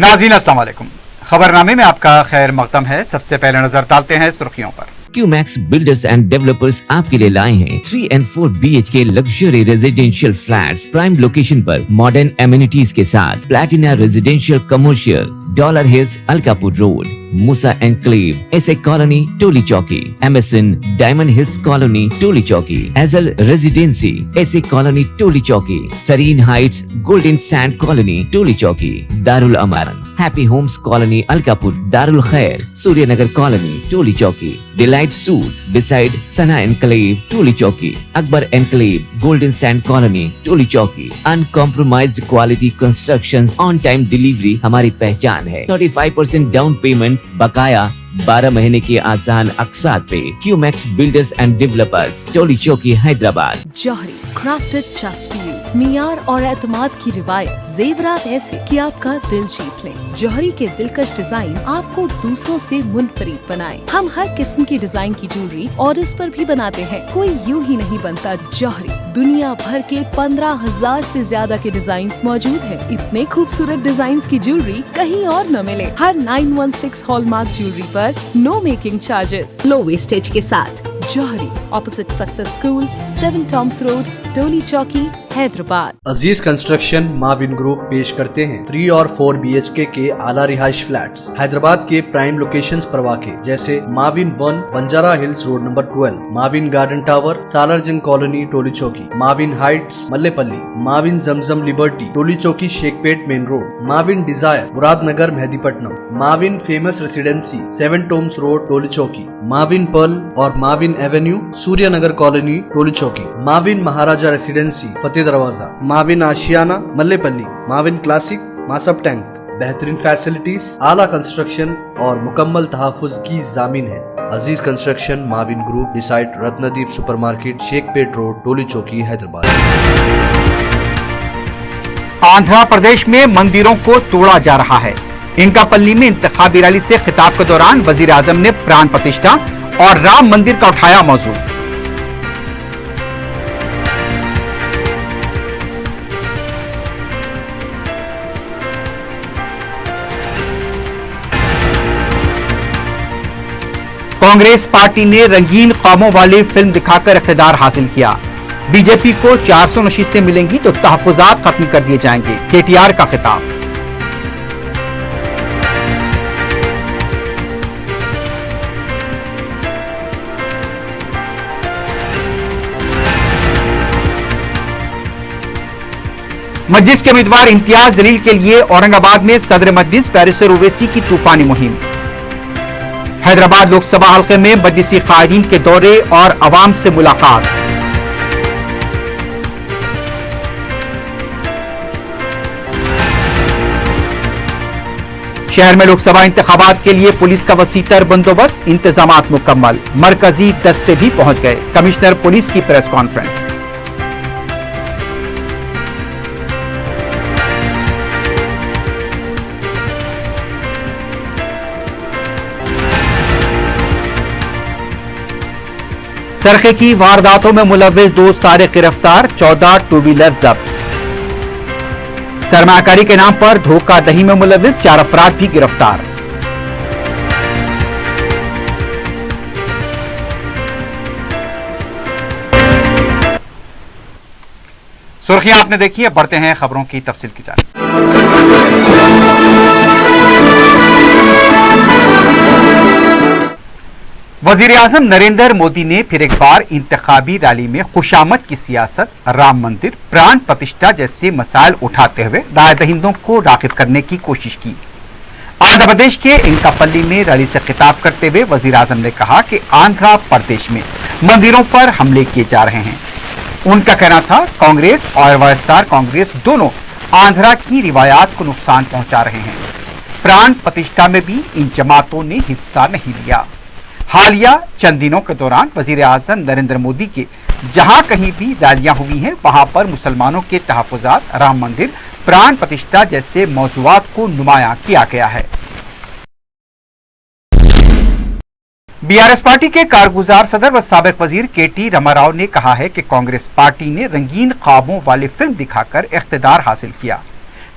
नाज़रीन अस्सलाम वालेकुम। खबरनामे में आपका खैर मकदम है। सबसे पहले नजर डालते हैं सुर्खियों पर। क्यूमैक्स बिल्डर्स एंड डेवलपर्स आपके लिए लाए हैं 3 and 4 BHK luxury residential flats prime location पर मॉडर्न एमिनिटीज के साथ। Platina residential commercial, Dollar Hills Alkapur road, Moosa enclave, SA colony Toli Chowki, MSN Diamond Hills colony Toli Chowki, एजल residency SA colony Toli Chowki, Sareen Heights Golden Sand colony Toli Chowki, Darul Aman Happy Homes colony Alkapur, Darul Khair Suryanagar colony Toli Chowki, Delight suit beside Sana enclave Toli Chowki, Akbar enclave Golden Sand colony Toli चौकी। Uncompromised quality constructions, on time delivery हमारी पहचान है। 35% down payment बकाया, 12 महीने के आसान अक़सात पे। QMax builders and developers, Toli Chowki, Hyderabad. Johri crafted just for you, मियार और एतमाद की रिवायत, जेवरात ऐसे कि आपका दिल जीत ले। जौहरी के दिलकश डिजाइन आपको दूसरों से मुनफरिद बनाए। हम हर किस्म की डिजाइन की ज्वेलरी ऑर्डर्स पर भी बनाते हैं। कोई यूं ही नहीं बनता। जौहरी दुनिया भर के 15,000 से ज्यादा के डिजाइन मौजूद है। इतने खूबसूरत डिजाइन की ज्वेलरी कहीं और न मिले। हर 916 हॉलमार्क ज्वेलरी पर no making charges, low wastage के साथ। Jauhari opposite Success school, 7 Tombs road, Toli Chowki, Hyderabad. Aziz construction Mavin group पेश करते हैं 3 और 4 BHK के आला रिहाइश फ्लैट्स हैदराबाद के प्राइम लोकेशंस पर वाक़े, जैसे Mavin 1 Banjara Hills road number 12, Mavin Garden tower Salarjung colony Toli Chowki, Mavin Heights Mallepally, Mavin Zamzam Liberty Toli Chowki Shaikpet main road, Mavin Desire Muradnagar Mehdipatnam, Mavin Famous residency 7 Tombs road Toli Chowki, Mavin Pearl और Mavin avenue Suryanagar colony Toli Chowki, Mavin Maharaja residency Fateh Darwaza, Mavin Ashiana Mallepally, Mavin Classic Masab tank. बेहतरीन फैसिलिटीज, आला कंस्ट्रक्शन और मुकम्मल तहफ़्फ़ुज़ की जामीन है। Aziz construction Mavin group beside Ratnadeep supermarket Shaikpet road Toli Chowki Hyderabad. Andhra Pradesh में मंदिरों को तोड़ा जा रहा है। इंकापल्ली में इंतखाबी रैली से खिताब के दौरान वजीर आजम ने प्राण प्रतिष्ठा और राम मंदिर का उठाया मौजू। कांग्रेस पार्टी ने रंगीन ख्वाबों वाली फिल्म दिखाकर इख्तिदार हासिल किया। बीजेपी को 400 नशीस्तें मिलेंगी तो तहफ़्फ़ुज़ात खत्म कर दिए जाएंगे, केटीआर का खिताब। मजलिस के उम्मीदवार इम्तियाज जलील के लिए औरंगाबाद में सदर मजलिस बैरिस्टर ओवैसी की तूफानी मुहिम। हैदराबाद लोकसभा हल्के में मजलिसी कायदीन के दौरे और अवाम से मुलाकात। शहर में लोकसभा इंतखाबात के लिए पुलिस का वसीतर बंदोबस्त, इंतजामात मुकम्मल। मरकजी दस्ते भी पहुंच गए। कमिश्नर पुलिस की प्रेस कॉन्फ्रेंस। सरखे की वारदातों में मुलव्विस 2 सारे गिरफ्तार, 14 टू व्हीलर जब्त। सरमाकारी के नाम पर धोखाधड़ी में मुलव्विस 4 अफराद भी गिरफ्तार। सुर्खियां आपने देखी है, बढ़ते हैं खबरों की तफसील की जानिब। वजीर आजम नरेंद्र मोदी ने फिर एक बार इंतखाबी रैली में खुशामद की सियासत, राम मंदिर, प्राण प्रतिष्ठा जैसे मसाइल उठाते हुए राय दहिंदों को राग़िब करने की कोशिश की। आंध्र प्रदेश के इंकापल्ली में रैली से खिताब करते हुए वजीर आजम ने कहा कि आंध्र प्रदेश में मंदिरों पर हमले किए जा रहे हैं। उनका कहना था कांग्रेस और वायएसआर कांग्रेस दोनों आंध्रा की रिवायात को नुकसान पहुंचा रहे हैं। प्राण प्रतिष्ठा में भी इन जमातों ने हिस्सा नहीं लिया। हालिया चंद दिनों के दौरान वजीर आजम नरेंद्र मोदी के जहां कहीं भी रैलियां हुई हैं, वहां पर मुसलमानों के तहफ़्फ़ुज़ात, राम मंदिर, प्राण प्रतिष्ठा जैसे मौज़ूआत को नुमायां किया गया है। बीआरएस पार्टी के कारगुजार सदर व साबिक वजीर केटी रामाराव ने कहा है कि कांग्रेस पार्टी ने रंगीन ख्वाबों वाली फिल्म दिखाकर इख्तिदार हासिल किया।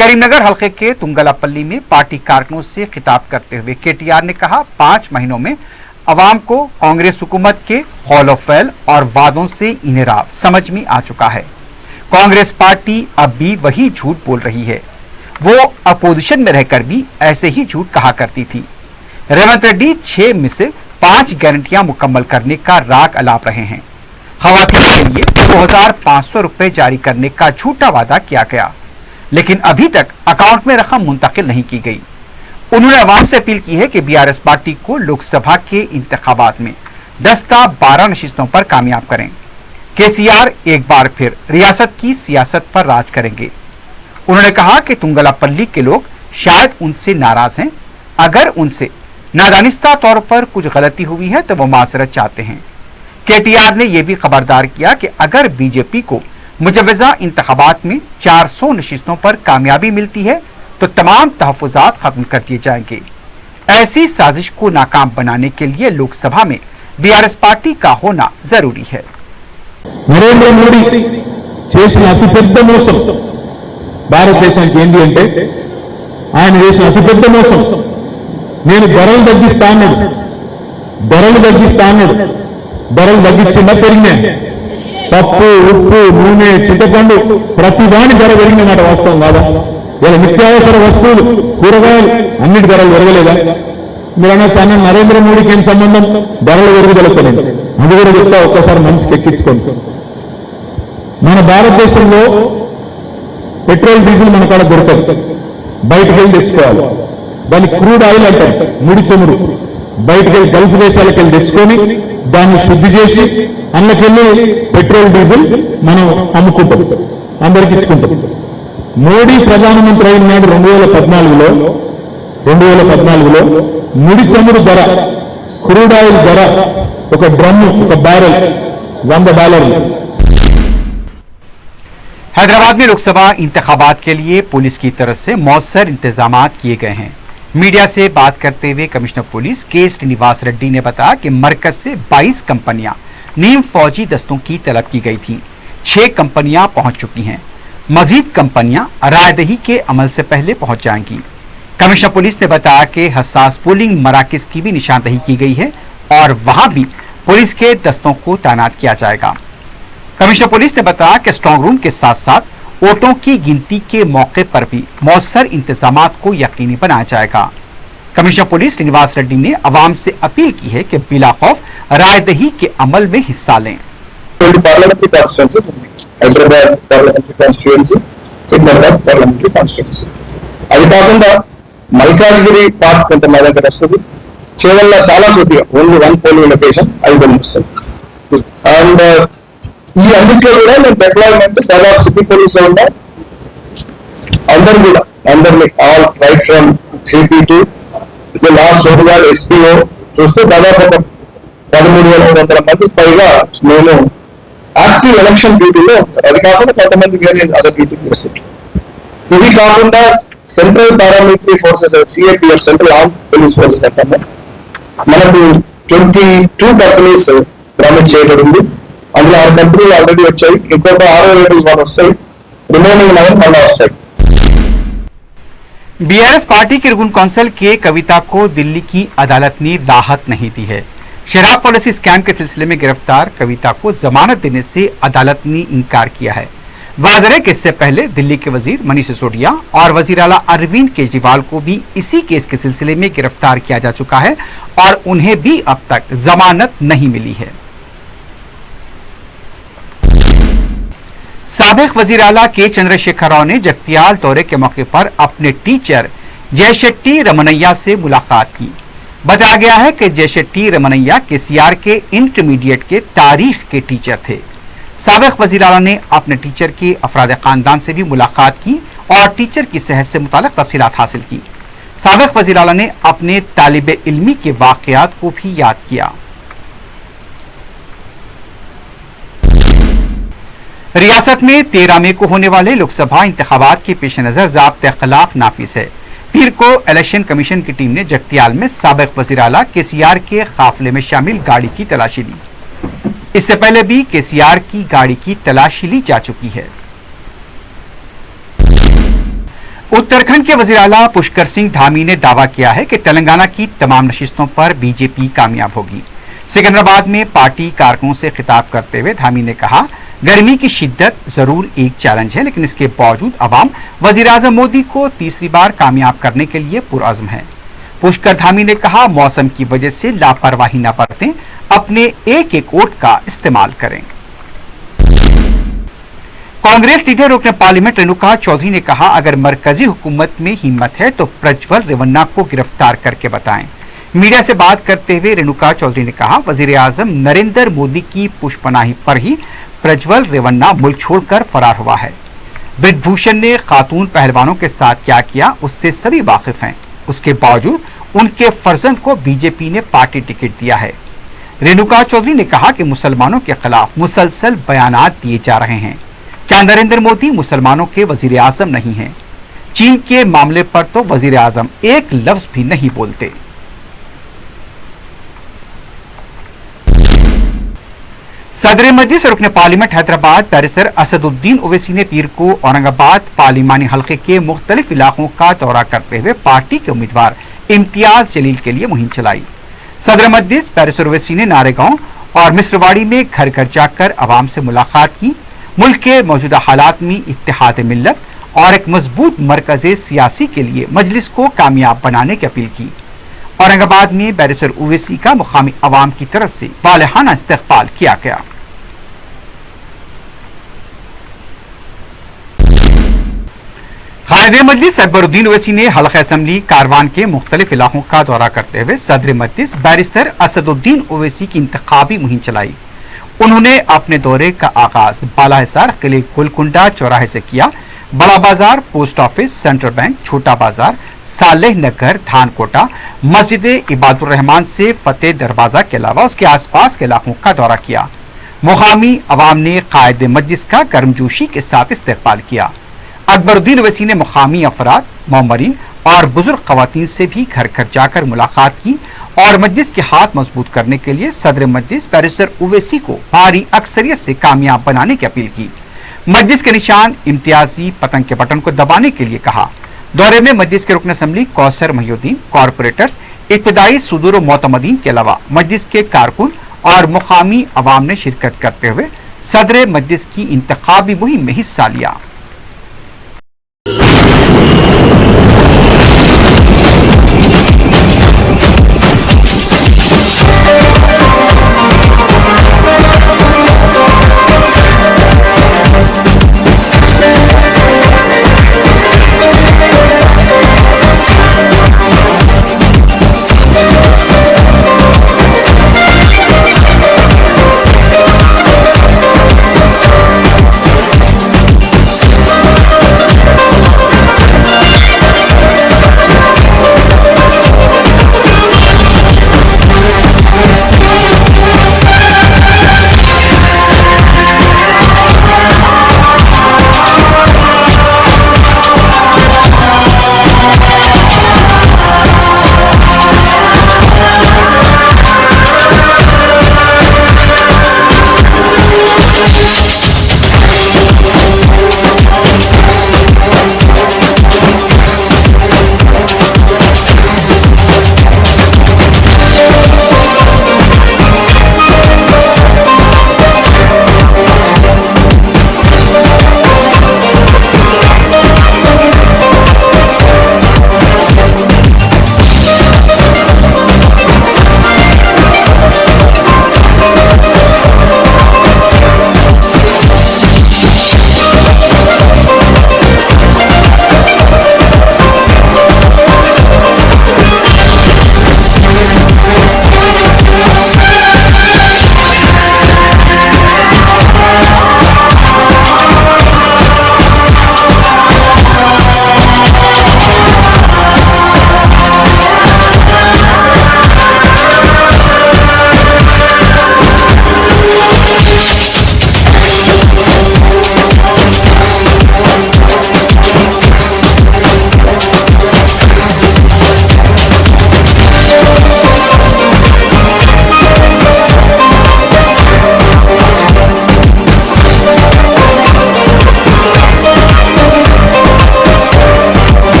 करीमनगर हल्के के तुंगलापल्ली में पार्टी कारकुनों से खिताब करते हुए केटीआर ने कहा, 5 महीनों में अवाम को कांग्रेस हुकूमत के कौल फैल और वादों से इन्हें समझ में आ चुका है। कांग्रेस पार्टी अब भी वही झूठ बोल रही है। वो अपोजिशन में रहकर भी ऐसे ही झूठ कहा करती थी। रेवंत रेड्डी 6 में से 5 गारंटियां मुकम्मल करने का राग अलाप रहे हैं। खवातीन के लिए 2500 रुपए जारी करने का झूठा वादा किया गया, लेकिन अभी तक अकाउंट में रकम मुंतकिल नहीं की गई। उन्होंने अवाम से अपील की है कि बीआरएस पार्टी को लोकसभा के इंतखाबात में 10-12 नशिस्तों पर कामयाब करें। केसीआर एक बार फिर रियासत की सियासत पर राज करेंगे। उन्होंने कहा कि तुंगलापल्ली के लोग शायद उनसे नाराज हैं। अगर उनसे नादानिस्ता तौर पर कुछ गलती हुई है तो वो माजरत चाहते हैं। केटीआर ने यह भी खबरदार किया कि अगर बीजेपी को मुजव्वजा इंतखाबात में 400 नशिस्तों पर कामयाबी मिलती है तो तमाम तहफ़्फ़ुज़ात खत्म कर दिए जाएंगे। ऐसी साजिश को नाकाम बनाने के लिए लोकसभा में बीआरएस पार्टी का होना जरूरी है। नरेंद्र मोदी చేసిన అతిపెద్ద మోసం భారతదేశానికి ఏంటి అంటే ఆయన చేసిన అతిపెద్ద మోసం నేను ధరలు తగ్గిస్తా అన్నాడు. ధరలు తగ్గించిందా పెరిగినా? పప్పు, ఉప్పు, నూనె, చింతపండు ప్రతి దాని ధర పెరిగిందన్నమాట. వాస్తవం కాదా? ఇలా నిత్యావసర వస్తువులు, కూరగాయలు అన్నిటి ధరలు పెరగలేదా? మీరు అనొచ్చు, అన్న నరేంద్ర మోడీకి ఏం సంబంధం ధరలు పెరుగుదలతోనే? అది కూడా చెప్తా, ఒక్కసారి మనసుకి ఎక్కించుకోండి. మన భారతదేశంలో పెట్రోల్, డీజిల్ మన కాడ దొరకదు, బయటకు వెళ్ళి తెచ్చుకోవాలి. దాన్ని క్రూడ్ ఆయిల్ అంటారు, ముడి చమురు. బయటకు వెళ్ళి గల్ఫ్ దేశాలకు వెళ్ళి తెచ్చుకొని దాన్ని శుద్ధి చేసి అందులోకెళ్ళి పెట్రోల్, డీజిల్ మనం అమ్ముకుంటాం, అందరికి ఇచ్చుకుంటాం. మోడీ ప్రధానమంత్రి అయిన నాడు 2014లో ముడి చమురు ధర, క్రూడ్ ఆయిల్ ధర ఒక డ్రమ్ము, ఒక బ్యారెల్ $100. हैदराबाद में लोकसभा इंतखाबात के लिए पुलिस की तरफ से मौसर इंतजाम किए गए हैं। मीडिया से बात करते हुए कमिश्नर पुलिस के श्रीनिवास रेड्डी ने बताया कि मरकज से 22 कंपनियां नीम फौजी दस्तों की तलब की गई थी। 6 कंपनियां पहुंच चुकी हैं। मजीद कंपनियां रायदही के अमल से पहले पहुंच जाएंगी। कमिश्नर पुलिस ने बताया कि हसास पोलिंग मराकज की भी निशानदही की गई है और वहां भी पुलिस के दस्तों को तैनात किया जाएगा। कमिश्नर पुलिस ने बताया कि स्ट्रांग रूम के साथ साथ वोटों की गिनती के मौके पर भी मौसर इंतजामात को यकीनी बनाया जाएगा। कमिश्नर पुलिस श्रीनिवास रेड्डी ने अवाम से अपील की है कि बिला खौफ रायदही के अमल में हिस्सा लें। Hyderabad parliamentary constituency, Secunderabad parliamentary constituency. అది కాకుండా మల్కాజ్గిరి పార్ట్ కొంత మా దగ్గర వస్తుంది. చేవల్ల చాలా కొద్దిగా ఓన్లీ 1 పోలింగ్ లొకేషన్ అది పంపిస్తుంది. అండ్ ఈ అన్నింటిలో కూడా మేము డిప్లాయ్మెంట్ దాదాపు సిటీ పోలీస్ లో ఉన్న అందరినీ all right from CP to last over SPO చూస్తే దాదాపు 13,500 మంది పైగా మేము యాక్టివ్ ఎలక్షన్ డ్యూటీలో ఉంటారు. అది కాకుండా కొంతమంది వేరే అదర్ డ్యూటీ చేస్తారు. ఇవి కాకుండా central paramilitary forces, CAPF, central arm police forces అంటాము, మనకు 22 కంపెనీస్ ప్రామిట్ చేయబడింది. అందులో 6 కంపెనీలు ఆల్రెడీ వచ్చాయి. ఇంకొక 6 రేటింగ్స్ వాళ్ళు వస్తాయి. రిమైనింగ్ 9 మళ్ళా వస్తాయి. बीआरएस पार्टी की रुकन कौंसिल के कविता को दिल्ली की अदालत ने राहत नहीं दी है। शराब पॉलिसी स्कैम के सिलसिले में गिरफ्तार कविता को जमानत देने से अदालत ने इनकार किया है। वाज़ेह है कि इससे पहले दिल्ली के वजीर मनीष सिसोदिया और वजीर आला अरविंद केजरीवाल को भी इसी केस के सिलसिले में गिरफ्तार किया जा चुका है और उन्हें भी अब तक जमानत नहीं मिली है। साबिक वजीर आला के चंद्रशेखर राव ने जगतियाल दौरे के मौके पर अपने टीचर जयशेट्टी रमनैया से मुलाकात की। बताया गया है कि जयशेट्टी रमनैया केसीआर के इंटरमीडिएट के तारीख के टीचर थे। साबिक वजीर आला ने अपने टीचर के अफराद खानदान से भी मुलाकात की और टीचर की सेहत से मुताल्लिक तफसीलात हासिल की। साबिक वजीर आला ने अपने तालिबे इल्मी के वाकयात को भी याद किया। रियासत में 13 मई को होने वाले लोकसभा इंतखाबात के पेश नजर ज़ाब्ते खिलाफ नाफिज है। पीर को इलेक्शन कमीशन की टीम ने जगतियाल में साबिक वजीर आला केसीआर के काफिले में शामिल गाड़ी की तलाशी ली। इससे पहले भी केसीआर की गाड़ी की तलाशी ली जा चुकी है। उत्तराखंड के वजीर आला पुष्कर सिंह धामी ने दावा किया है कि तेलंगाना की तमाम नशिस्तों पर बीजेपी कामयाब होगी। सिकंदराबाद में पार्टी कारकुनों से खिताब करते हुए धामी ने कहा, गर्मी की शिद्दत जरूर एक चैलेंज है, लेकिन इसके बावजूद अवाम वजीर आजम मोदी को तीसरी बार कामयाब करने के लिए पुरअज़्म है। पुष्कर धामी ने कहा, मौसम की वजह से लापरवाही न बरतें, अपने एक एक वोट का इस्तेमाल करें। कांग्रेस लीडर रुकन पार्लियामेंट रेणुका चौधरी ने कहा, अगर मरकजी हुकूमत में हिम्मत है तो प्रज्वल रेवन्ना को गिरफ्तार करके बताएं। मीडिया से बात करते हुए रेणुका चौधरी ने कहा, वजीर आजम नरेंद्र मोदी की पुष्पनाही पर ही प्रज्वल रेवन्ना मुल्क छोड़कर फरार हुआ है। ब्रिजभूषण ने खातून पहलवानों के साथ क्या किया उससे सभी वाकिफ हैं, उसके बावजूद उनके फर्जंद को बीजेपी ने पार्टी टिकट दिया है। रेणुका चौधरी ने कहा कि मुसलमानों के खिलाफ मुसलसल बयानात दिए जा रहे हैं। क्या नरेंद्र मोदी मुसलमानों के वजीर आजम नहीं हैं? चीन के मामले पर तो वजीर आजम एक लफ्ज भी नहीं बोलते। सदर मजलिस रुकन पार्लियामेंट हैदराबाद बैरिस्टर असदुद्दीन ओवैसी ने पीर को औरंगाबाद पार्लिमानी हल्के के मुख्तलिफ इलाकों का दौरा करते हुए पार्टी के उम्मीदवार इम्तियाज जलील के लिए मुहिम चलाई। सदर मजलिस बैरिस्टर ओवैसी ने नारेगांव और मिस्रवाड़ी में घर घर जाकर आवाम से मुलाकात की। मुल्क के मौजूदा हालात में इत्तेहाद मिल्लत और एक मजबूत मरकज़ सियासी के लिए मजलिस को कामयाब बनाने की अपील की। औरंगाबाद में बैरिस्टर ओवैसी का मुकामी अवाम की तरफ से वालहाना इस्तकबाल किया गया। कायदे मजलिस अकबरुद्दीन ओवैसी ने हल्का असम्बली कारवान के मुख्तलिफ इलाकों का दौरा करते हुए सदर मजलिस बैरिस्टर असदुद्दीन ओवैसी की इंतखाबी मुहिम चलाई। उन्होंने अपने दौरे का आगाज बालाहिसार किले गोलकुंडा चौराहे से किया। बड़ा बाजार, पोस्ट ऑफिस, सेंट्रल बैंक, छोटा बाजार, सालेह नगर, धानकोटा, मस्जिद इबादुर रहमान से फतेह दरवाजा के अलावा उसके आसपास के इलाकों का दौरा किया। मुकामी अवाम ने कायदे मजलिस का गर्मजोशी के साथ इस्तकबाल किया। अकबरुद्दीन ओवैसी ने मुकामी अफराद, मौमरीन और बुजुर्ग खवातीन से भी घर घर जाकर मुलाकात की और मजलिस के हाथ मजबूत करने के लिए सदर मजलिस बैरिस्टर ओवैसी को भारी अक्सरियत से कामयाब बनाने की अपील की। मजलिस के निशान इम्तियाजी पतंग के बटन को दबाने के लिए कहा। दौरे में मजलिस के रुकन असम्बली कौसर महिउद्दीन, कॉरपोरेटर्स, इब्तदाई सुदूर व मोतमदीन के अलावा मजलिस के कारकुन और मुकामी अवाम ने शिरकत करते हुए सदर मजलिस की इंतखाबी मुहिम में हिस्सा लिया।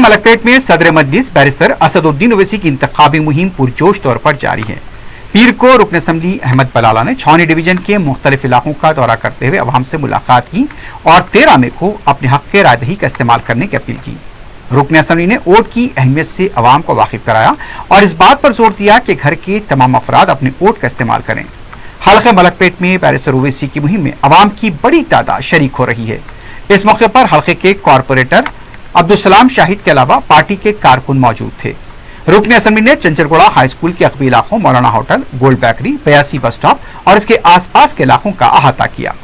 मलकपेट में सदर मजलिस बैरिस्टर असदुद्दीन ओवैसी की इंतखाबी मुहिम पुरजोश तौर पर जारी है। पीर को रुकन असम्बली अहमद बलाला ने छावनी डिवीजन के मुख्तलिफ इलाकों का दौरा करते हुए अवाम से मुलाकात की और 13 मई को अपने हक के रायदही का इस्तेमाल करने की अपील की। रुकन असम्बली ने वोट की अहमियत से अवाम को वाकिफ कराया और इस बात पर जोर दिया कि घर के तमाम अफराद अपने वोट का इस्तेमाल करें। हल्के मलकपेट में बैरिस्टर ओवैसी की मुहिम में अवाम की बड़ी तादाद शरीक हो रही है। इस मौके पर हल्के के कॉरपोरेटर अब्दुल सलाम शाहिद के अलावा पार्टी के कारकुन मौजूद थे। रुकन असम्बली ने चंचलगुड़ा हाई स्कूल के अकबी इलाकों, मौलाना hotel, gold bakery, 82 bus stop और इसके आसपास के इलाकों का अहाता किया।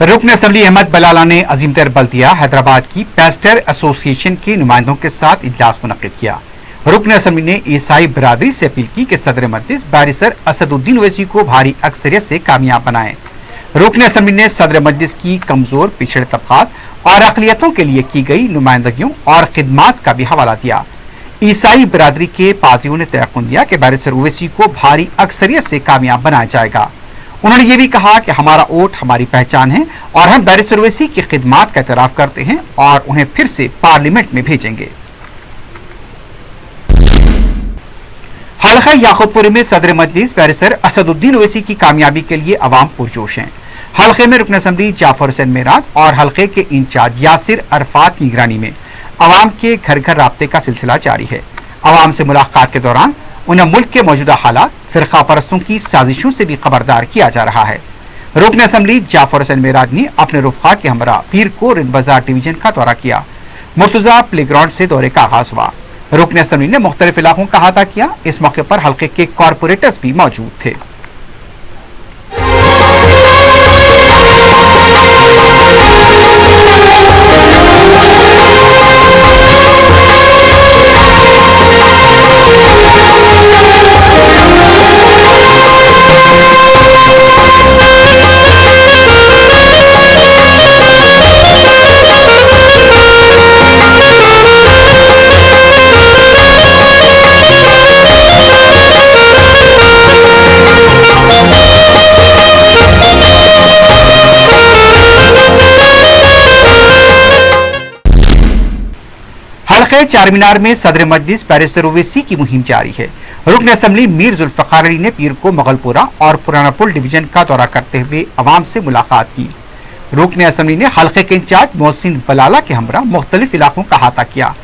रुकन असम्बली अहमद बलाला ने अजीमतर बल्दिया हैदराबाद की पेस्टर एसोसिएशन के नुमाइंदों के साथ इजलास मुनक्किद किया। रुकन असम्बली ने ईसाई बरादरी से अपील की कि सदर मजलिस बैरिस्टर असदुद्दीन ओवैसी को भारी अक्सरियत से कामयाब बनाए। रुकन असम्बली ने सदर मजलिस की कमजोर पिछड़े तबकात और अक़लियतों के लिए की गई नुमाइंदगियों और खिदमात का भी हवाला दिया। ईसाई बरादरी के पादरियों ने तयक़ुन दिया कि बैरिस्टर ओवैसी को भारी अक्सरियत से कामयाब बनाया जाएगा। उन्होंने ये भी कहा कि हमारा वोट हमारी पहचान है और हम बैरिस्टर ओवैसी की खिदमात का एतराफ़ करते हैं और उन्हें फिर से पार्लियामेंट में भेजेंगे। हल्का याकूबपुर में सदर मजलिस बैरिस्टर असदुद्दीन ओवैसी की कामयाबी के लिए अवाम पुरजोश हैं। हल्के में रुकन असम्बली जाफर हुसैन मेराज और हल्के के इंचार्ज यासिर अरफात की निगरानी में अवाम के घर घर राब्ते का सिलसिला जारी है। अवाम से मुलाकात के दौरान उन्हें मुल्क के मौजूदा हालात, फिरका परस्तों की साजिशों से भी खबरदार किया जा रहा है। रुकन असम्बली जाफर हुसैन मेराज ने अपने रुफका के हमरा पीर को रिंद बाजार डिवीजन का दौरा किया। मुर्तजा प्लेग्राउंड से दौरे का आगाज हुआ। रुकन असम्बली ने मुख्तलिफ इलाकों का अहाता किया। इस मौके पर हल्के के कॉरपोरेटर्स भी मौजूद थे। हल्के चारमीनार में सदर मजलिस बैरिस्टर ओवैसी की मुहिम जारी है। रुकन असम्बली मीर जुल्फ़िकार अली ने पीर को मुगलपुरा और पुराना पुल डिवीजन का दौरा करते हुए अवाम से मुलाकात की। रुकन असम्बली ने हल्के के इंचार्ज मोहसिन बलाला के हमरा मुख्तलिफ इलाकों का अहाता किया।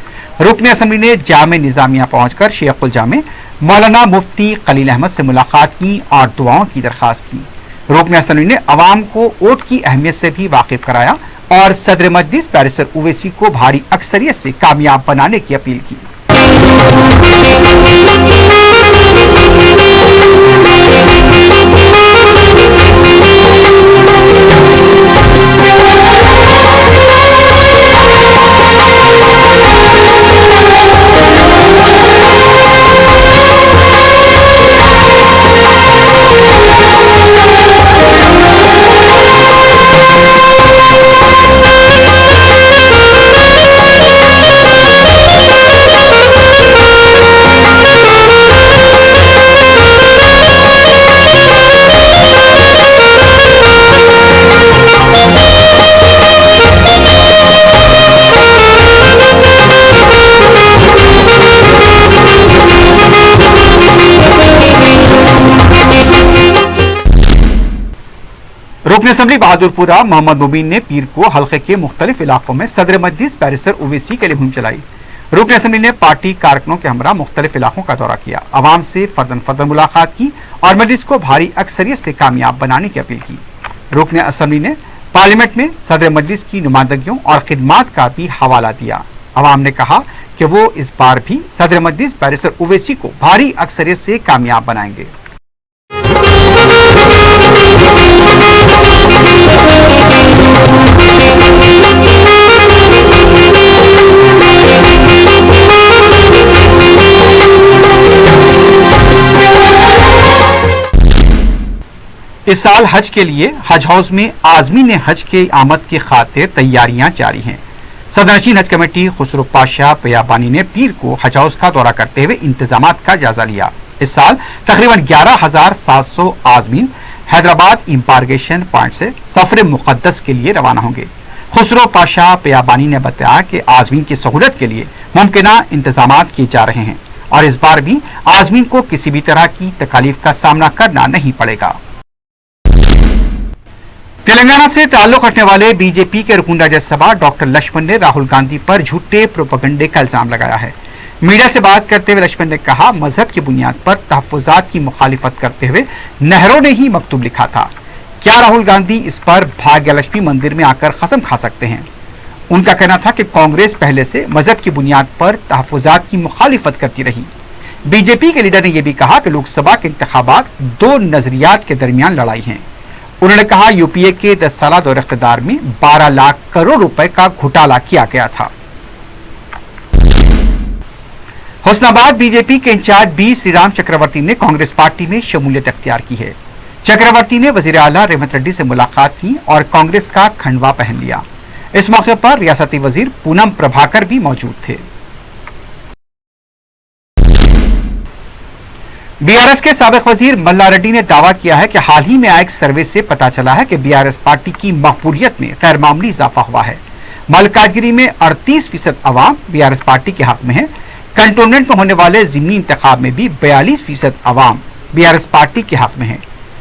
रुकन असम्बली ने जामे निजामिया पहुंचकर शेखुल जामे मौलाना मुफ्ती खलील अहमद से मुलाकात की और दुआओं की दरख्वास्त की। रुकन असम्बली ने अवाम को वोट की अहमियत से भी वाकिफ कराया और सदर मजलिस बैरिस्टर ओवैसी को भारी अक्सरियत से कामयाब बनाने की अपील की। रुकन असम्बली बहादुरपुरा मोहम्मद मुबीन ने पीर को हल्के के मुख्तलिफ इलाकों में सदर मजलिस बैरिस्टर ओवैसी के लिए मुहिम चलाई। रुकन असम्बली ने पार्टी कारकुनों के हमरा मुख्तलिफ इलाकों का दौरा किया, आवाम से फर्दन मुलाकात की और मजलिस को भारी अक्सरियत से कामयाब बनाने की अपील की। रुकन असम्बली ने पार्लियामेंट में सदर मजलिस की नुमाइंदगियों और खिदमात का भी हवाला दिया। आवाम ने कहा कि वो इस बार भी सदर मजलिस बैरिस्टर ओवैसी को भारी अक्सरियत से कामयाब बनाएंगे। इस साल हज के लिए हज हाउस में आज़मीन हज के आमद की खातिर तैयारियां जारी हैं। सदरनशीन हज कमेटी खुसरो पाशा पयाबानी ने पीर को हज हाउस का दौरा करते हुए इंतजामात का जायजा लिया। इस साल तकरीबन 11,700 आज़मीन हैदराबाद इम्बार्गेशन पॉइंट से सफर मुकद्दस के लिए रवाना होंगे। खुसरो पाशा पयाबानी ने बताया कि आज़मीन की सहूलत के लिए मुमकिना इंतजामात किए जा रहे हैं और इस बार भी आज़मीन को किसी भी तरह की तकालीफ का सामना करना नहीं पड़ेगा। तेलंगाना से ताल्लुक रखने वाले बीजेपी के रुकन राज्यसभा डॉक्टर लक्ष्मण ने राहुल गांधी पर झूठे प्रोपेगेंडे का इल्जाम लगाया है। मीडिया से बात करते हुए लक्ष्मण ने कहा, मजहब की बुनियाद पर तहफ़्फ़ुज़ात की मुखालिफत करते हुए नेहरू ने ही मकतूब लिखा था। क्या राहुल गांधी इस पर भाग्यलक्ष्मी मंदिर में आकर कसम खा सकते हैं? उनका कहना था कि कांग्रेस पहले से मजहब की बुनियाद पर तहफ़्फ़ुज़ात की मुखालिफत करती रही। बीजेपी के लीडर ने यह भी कहा कि लोकसभा के इंतखाबात दो नजरियात के दरमियान लड़ाई है। उन्होंने कहा, यूपीए के 10 साला दौर इख्तिदार में 12 लाख करोड़ रुपए का घोटाला किया गया था। होशंगाबाद बीजेपी के इंचार्ज बी श्रीराम चक्रवर्ती ने कांग्रेस पार्टी में शमूलियत अख्तियार की है। चक्रवर्ती ने वजीर आला रेवंत रेड्डी से मुलाकात की और कांग्रेस का खंडवा पहन लिया। इस मौके पर रियासती वजीर पूनम प्रभाकर भी मौजूद थे। बीआरएस के साबिक वजीर मल्ला रेड्डी ने दावा किया है कि हाल ही में आए एक सर्वे से पता चला है कि बीआरएस पार्टी की मकबूलियत में गैर मामूली इजाफा हुआ है। मलकाजगिरी में 38% अवाम बीआरएस पार्टी के हक में है। कंटोनमेंट में होने वाले ज़िमनी इंतखाब में भी 42% अवाम बीआरएस पार्टी के हक में है।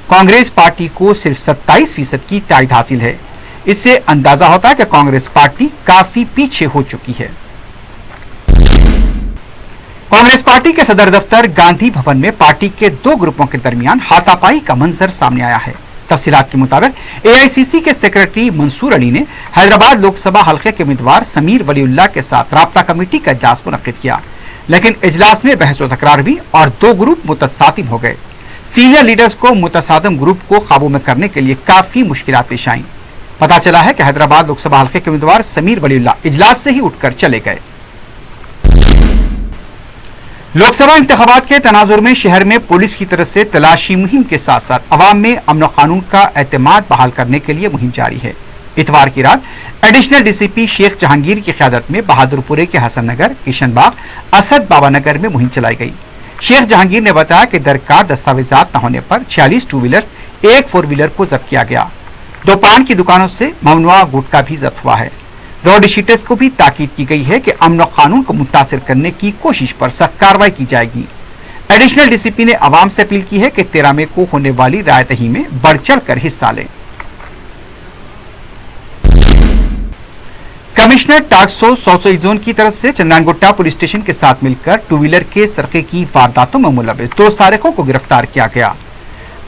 कांग्रेस पार्टी को सिर्फ 27% की तायद हासिल है। इससे अंदाजा होता है कि कांग्रेस पार्टी काफी पीछे हो चुकी है। कांग्रेस पार्टी के सदर दफ्तर गांधी भवन में पार्टी के दो ग्रुपों के दरमियान हाथापाई का मंजर सामने आया है। तफसीलात के मुताबिक एआईसीसी के सेक्रेटरी मंसूर अली ने हैदराबाद लोकसभा हल्के के उम्मीदवार समीर वलीउल्लाह के साथ राब्ता कमेटी का इजलास मुनक्किद किया, लेकिन इजलास में बहस व तकरार हुई और दो ग्रुप मुतसातिम हो गए। सीनियर लीडर्स को मुतसातिम ग्रुप को काबू में करने के लिए काफी मुश्किलात पेश आईं। पता चला है कि हैदराबाद लोकसभा हल्के के उम्मीदवार समीर वलीउल्लाह इजलास से ही उठकर चले गए। लोकसभा इंतखाबात के तनाजुर में शहर में पुलिस की तरफ से तलाशी मुहिम के साथ साथ अवाम में अमन कानून का एतमाद बहाल करने के लिए मुहिम जारी है। इतवार की रात एडिशनल डीसीपी शेख जहांगीर की क़यादत में बहादुरपुरे के हसन नगर, किशनबाग, असद बाबा नगर में मुहिम चलाई गई। शेख जहांगीर ने बताया कि दरकार दस्तावेजात न होने पर 46 टू व्हीलर्स, 1 4 व्हीलर को जब्त किया गया। 2 पान की दुकानों से ममनुआ गुटखा भी जब्त हुआ है। रोड शीटर्स को भी ताकीद की गई है कि अमन कानून को मुतासिर करने की कोशिश पर सख्त कार्रवाई की जाएगी। एडिशनल डीसीपी ने आवाम से अपील की है कि 13 मई को होने वाली रायदही में बढ़ चढ़ कर हिस्सा लें। कमिश्नर टाक्सो सौसई जोन की तरफ से चंद्रानगुट्टा पुलिस स्टेशन के साथ मिलकर 2 व्हीलर के सरके की वारदातों में मुलविस 2 सारिकों को गिरफ्तार किया गया।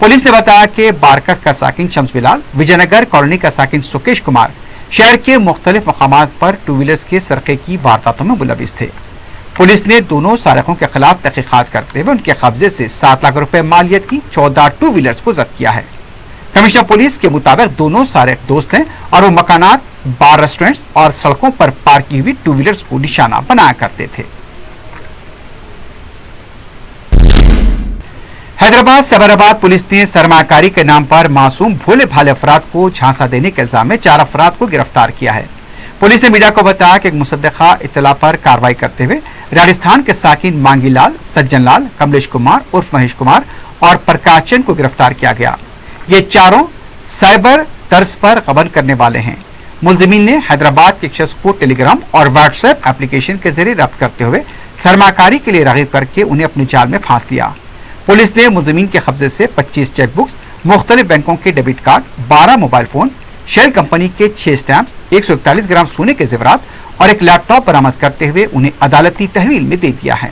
पुलिस ने बताया कि बारकस का साकिन शम्स बिलाल, विजयनगर कॉलोनी का साकिन सुकेश कुमार शहर के मुख्तलिफ मकामात पर टू व्हीलर्स के सरके की वारदातों में मुलविस थे। पुलिस ने दोनों सारिकों के खिलाफ तहकीकात करते हुए उनके कब्जे से 7 लाख रुपए मालियत की 14 टू व्हीलर्स को जब्त किया है। कमिश्नर पुलिस के मुताबिक दोनों सारिक दोस्त हैं और वो मकानात, बार, रेस्टोरेंट्स और सड़कों पर पार्क की हुई टू व्हीलर्स को निशाना बनाया करते थे। हैदराबाद साबराबाद पुलिस ने सरमाकारी के नाम पर मासूम भोले भाले अफराद को झांसा देने के इल्जाम में 4 अफराद को गिरफ्तार किया है। पुलिस ने मीडिया को बताया कि एक मुसद्दका इत्तला पर कार्रवाई करते हुए राजस्थान के साकिन मांगीलाल, सज्जन लाल, कमलेश कुमार उर्फ महेश कुमार और प्रकाश चंद को गिरफ्तार किया गया। ये चारों साइबर तर्ज पर गबन करने वाले हैं। मुलजिमीन ने हैदराबाद के एक शख्स को टेलीग्राम और व्हाट्सएप एप्लीकेशन के जरिए रब्त करते हुए सरमाकारी के लिए राग़िब करके उन्हें अपने जाल में फांस लिया। पुलिस ने मुलजिमीन के कब्जे से 25 चेकबुक्स, मुख्तलिफ बैंकों के debit card, 12 mobile phone, shell company के 6 स्टैंप्स, 141 ग्राम सोने के जेवरात और एक लैपटॉप बरामद करते हुए उन्हें अदालती तहवील में दे दिया है।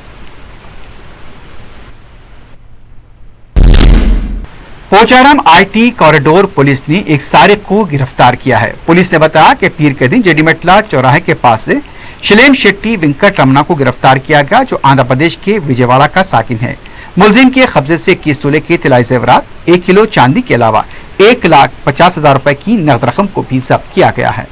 पोचाराम आईटी कॉरिडोर पुलिस ने एक सारिक को गिरफ्तार किया है। पुलिस ने बताया कि पीर के दिन जेडीमेटला चौराहे के पास से शिलेम शेट्टी वेंकट रमना को गिरफ्तार किया गया, जो आंध्र प्रदेश के विजयवाड़ा का साकिन है। मुलजिम के कब्जे से 21 तोले के तिलाई जेवरात, 1 किलो चांदी के अलावा 1,50,000 रुपए की नकद रकम को भी जब्त किया गया है।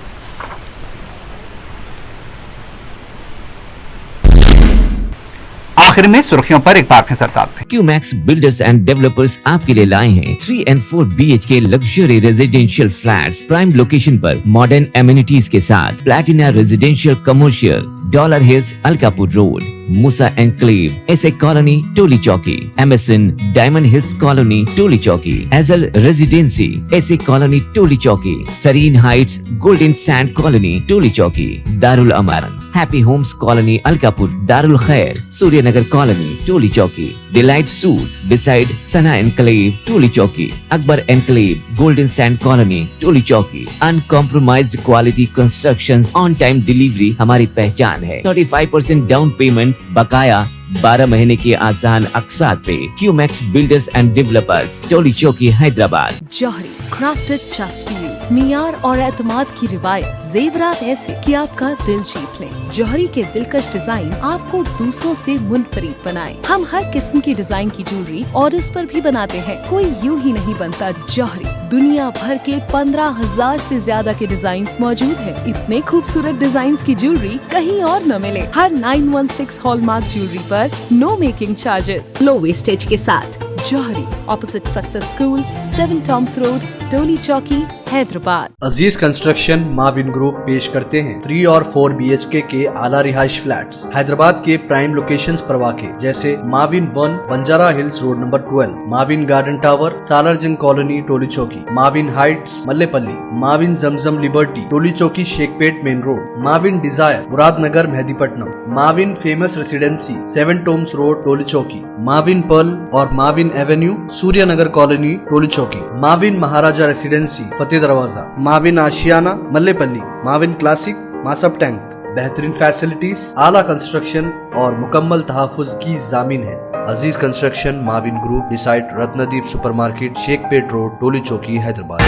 आखिर में सुर्खियों पर एक बार नजर डालते हैं। क्यूमैक्स बिल्डर्स एंड डेवलपर्स आपके लिए लाए हैं 3 and 4 BHK luxury residential flats prime location पर मॉडर्न एमिनिटीज के साथ। Platina residential commercial, Dollar Hills Alkapur road, Moosa enclave, SA colony Toli Chowki, MSN Diamond Hills colony Toli Chowki, एजल residency SA colony Toli Chowki, Sareen Heights Golden Sand colony Toli Chowki, Darul Amar Happy Homes colony Alkapur, Darul Khair Suryanagar colony Toli Chowki, Delight suit beside Sana enclave Toli Chowki, Akbar enclave Golden Sand colony Toli चौकी। Uncompromised quality constructions, on time delivery हमारी पहचान है। 35% down payment बकाया, 12 महीने के आसान अक़सात पे। QMax builders and developers, Toli Chowki, Hyderabad. Johri crafted just for you, मियार और एतमाद की रिवायत, जेवरात ऐसे कि आपका दिल जीत लें। जौहरी के दिलकश डिजाइन आपको दूसरों से मुनफरिद बनाए। हम हर किस्म की डिजाइन की ज्वेलरी ऑर्डर्स पर भी बनाते हैं, कोई यूं ही नहीं बनता। जौहरी दुनिया भर के 15,000 से ज्यादा के डिजाइन मौजूद है। इतने खूबसूरत डिजाइन की ज्वेलरी कहीं और न मिले। हर 916 हॉलमार्क ज्वेलरी पर no making charges, low wastage के साथ। Jauhari, opposite Success school, 7 Tombs road, Toli Chowki, Hyderabad. Aziz construction Mavin group पेश करते हैं 3 और 4 BHK के आला रिहाइश फ्लैट्स हैदराबाद के प्राइम लोकेशंस पर वाक़े, जैसे Mavin 1 Banjara Hills road number 12, Mavin Garden tower Salarjung colony Toli Chowki, Mavin Heights Mallepally, Mavin Zamzam Liberty Toli Chowki Shaikpet main road, Mavin Desire Muradnagar Mehdipatnam, Mavin Famous residency 7 Tombs road Toli Chowki, Mavin Pearl और Mavin avenue Suryanagar colony Toli Chowki, Mavin Maharaja residency Fateh Darwaza, Mavin Ashiana Mallepally, Mavin Classic Masab tank. बेहतरीन फैसिलिटीज, आला कंस्ट्रक्शन और मुकम्मल तहफ़्फ़ुज़ की जामीन है। Aziz construction Mavin group decide Ratnadeep supermarket Shaikpet road Toli Chowki Hyderabad.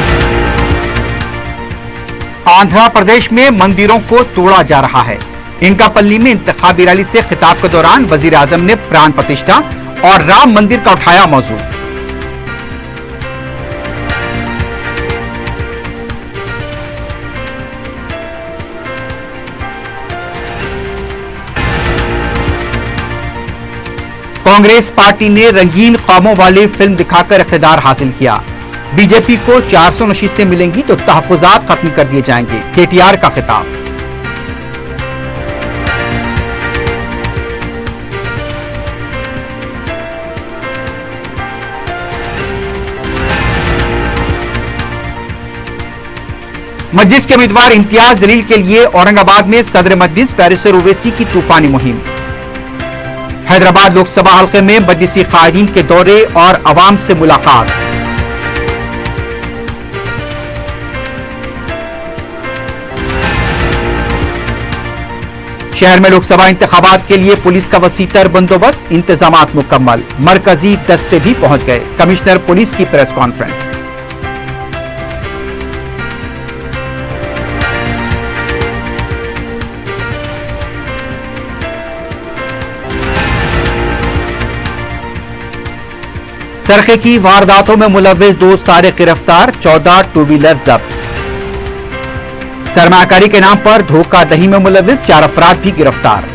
Andhra Pradesh में मंदिरों को तोड़ा जा रहा है। इंकापल्ली में इंतखाबी रैली से खिताब के दौरान वजीर आजम ने प्राण प्रतिष्ठा और राम मंदिर का उठाया मौजू। कांग्रेस पार्टी ने रंगीन ख्वाबों वाली फिल्म दिखाकर इख्तिदार हासिल किया। बीजेपी को 400 नशीस्तें मिलेंगी तो तहफ़्फ़ुज़ात खत्म कर दिए जाएंगे, केटीआर का खिताब। मजलिस के उम्मीदवार इम्तियाज जलील के लिए औरंगाबाद में सदर मजलिस बैरिस्टर ओवैसी की तूफानी मुहिम। हैदराबाद लोकसभा हल्के में मजलिसी कायदीन के दौरे और अवाम से मुलाकात। शहर में लोकसभा इंतखाबात के लिए पुलिस का वसीतर बंदोबस्त, इंतजामात मुकम्मल, मरकजी दस्ते भी पहुंच गए। कमिश्नर पुलिस की प्रेस कॉन्फ्रेंस। सरखे की वारदातों में मुलव्विस 2 सारे गिरफ्तार, 14 टू व्हीलर जब्त। सरमाकारी के नाम पर धोखाधड़ी में मुलव्विस 4 अफराद भी गिरफ्तार।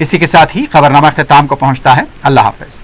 इसी के साथ ही खबरनामा अख्ताम को पहुंचता है। अल्लाह हाफिज।